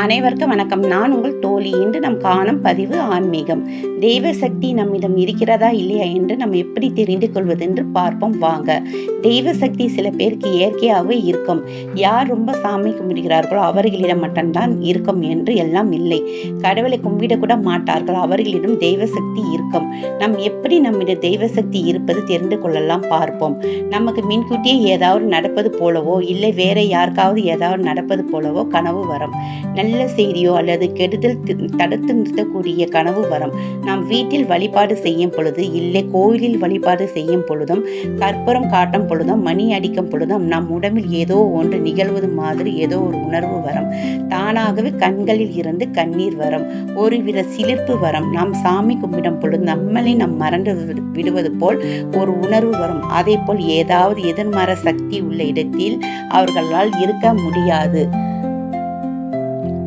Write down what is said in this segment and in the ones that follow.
அனைவருக்கும் வணக்கம். நான் உங்கள் தோழி. இன்று நம் காணும் பதிவு ஆன்மீகம். தெய்வ சக்தி நம்மிடம் இருக்கிறதா இல்லையா என்று நம்ம எப்படி தெரிந்து கொள்வது என்று பார்ப்போம் வாங்க. தெய்வ சக்தி சில பேருக்கு இயற்கையாகவே இருக்கும். யார் ரொம்ப சாமி கும்பிடுகிறார்களோ அவர்களிடம் மட்டும்தான் இருக்கும் என்று எல்லாம் இல்லை. கடவுளை கும்பிடக்கூட மாட்டார்கள், அவர்களிடம் தெய்வ சக்தி இருக்கும். நம் எப்படி நம்மிடம் தெய்வ சக்தி இருப்பது தெரிந்து கொள்ளலாம் பார்ப்போம். நமக்கு முன்கூட்டியே ஏதாவது நடப்பது போலவோ இல்லை வேற யாருக்காவது ஏதாவது நடப்பது போலவோ கனவு வரும். நல்ல செய்தியோ அல்லது கெடுதல் தடுத்து நிறுத்தக்கூடிய கனவு வரும். நாம் வீட்டில் வழிபாடு செய்யும் பொழுது இல்லை கோயிலில் வழிபாடு செய்யும் பொழுதும் கற்பூரம் காட்டும் பொழுதும் மணி அடிக்கும் பொழுதும் நம் உடம்பில் ஏதோ ஒன்று நிகழ்வது மாதிரி ஏதோ ஒரு உணர்வு வரும். தானாகவே கண்களில் இருந்து கண்ணீர் வரும், ஒருவித சிலிர்ப்பு வரும். நாம் சாமி கும்பிடும் பொழுது நம்மளை நாம் மறந்து விடுவது போல் ஒரு உணர்வு வரும். அதே போல் ஏதாவது எதிர்மறை சக்தி உள்ள இடத்தில் அவர்களால் இருக்க முடியாது.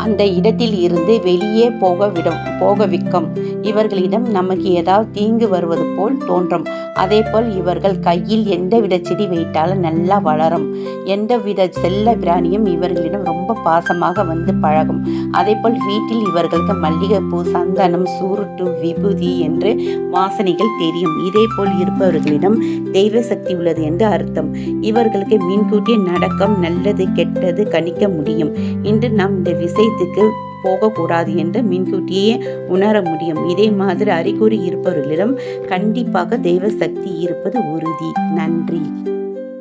அந்த இடத்தில் இருந்து வெளியே போக வைக்கும். இவர்களிடம் நமக்கு ஏதாவது தீங்கு வருவது போல் தோன்றும். அதே போல் இவர்கள் கையில் எந்தவித செடி வைத்தாலும் நல்லா வளரும். எந்தவித செல்ல பிராணியும் இவர்களிடம் ரொம்ப பாசமாக வந்து பழகும். அதே போல் வீட்டில் இவர்களுக்கு மல்லிகைப்பூ, சந்தனம், சுருட்டு, விபூதி என்று வாசனைகள் தெரியும். இதே போல் இருப்பவர்களிடம் தெய்வ சக்தி உள்ளது என்று அர்த்தம். இவர்களுக்கு முன்கூட்டியே நடக்கும் நல்லது கெட்டது கணிக்க முடியும். இன்று நாம் இந்த விஷயத்துக்கு போகக்கூடாது என்று முன்கூட்டியே உணர முடியும். இதே மாதிரி அறிகுறி இருப்பவர்களிடம் கண்டிப்பாக தெய்வ சக்தி இருப்பது உறுதி. நன்றி.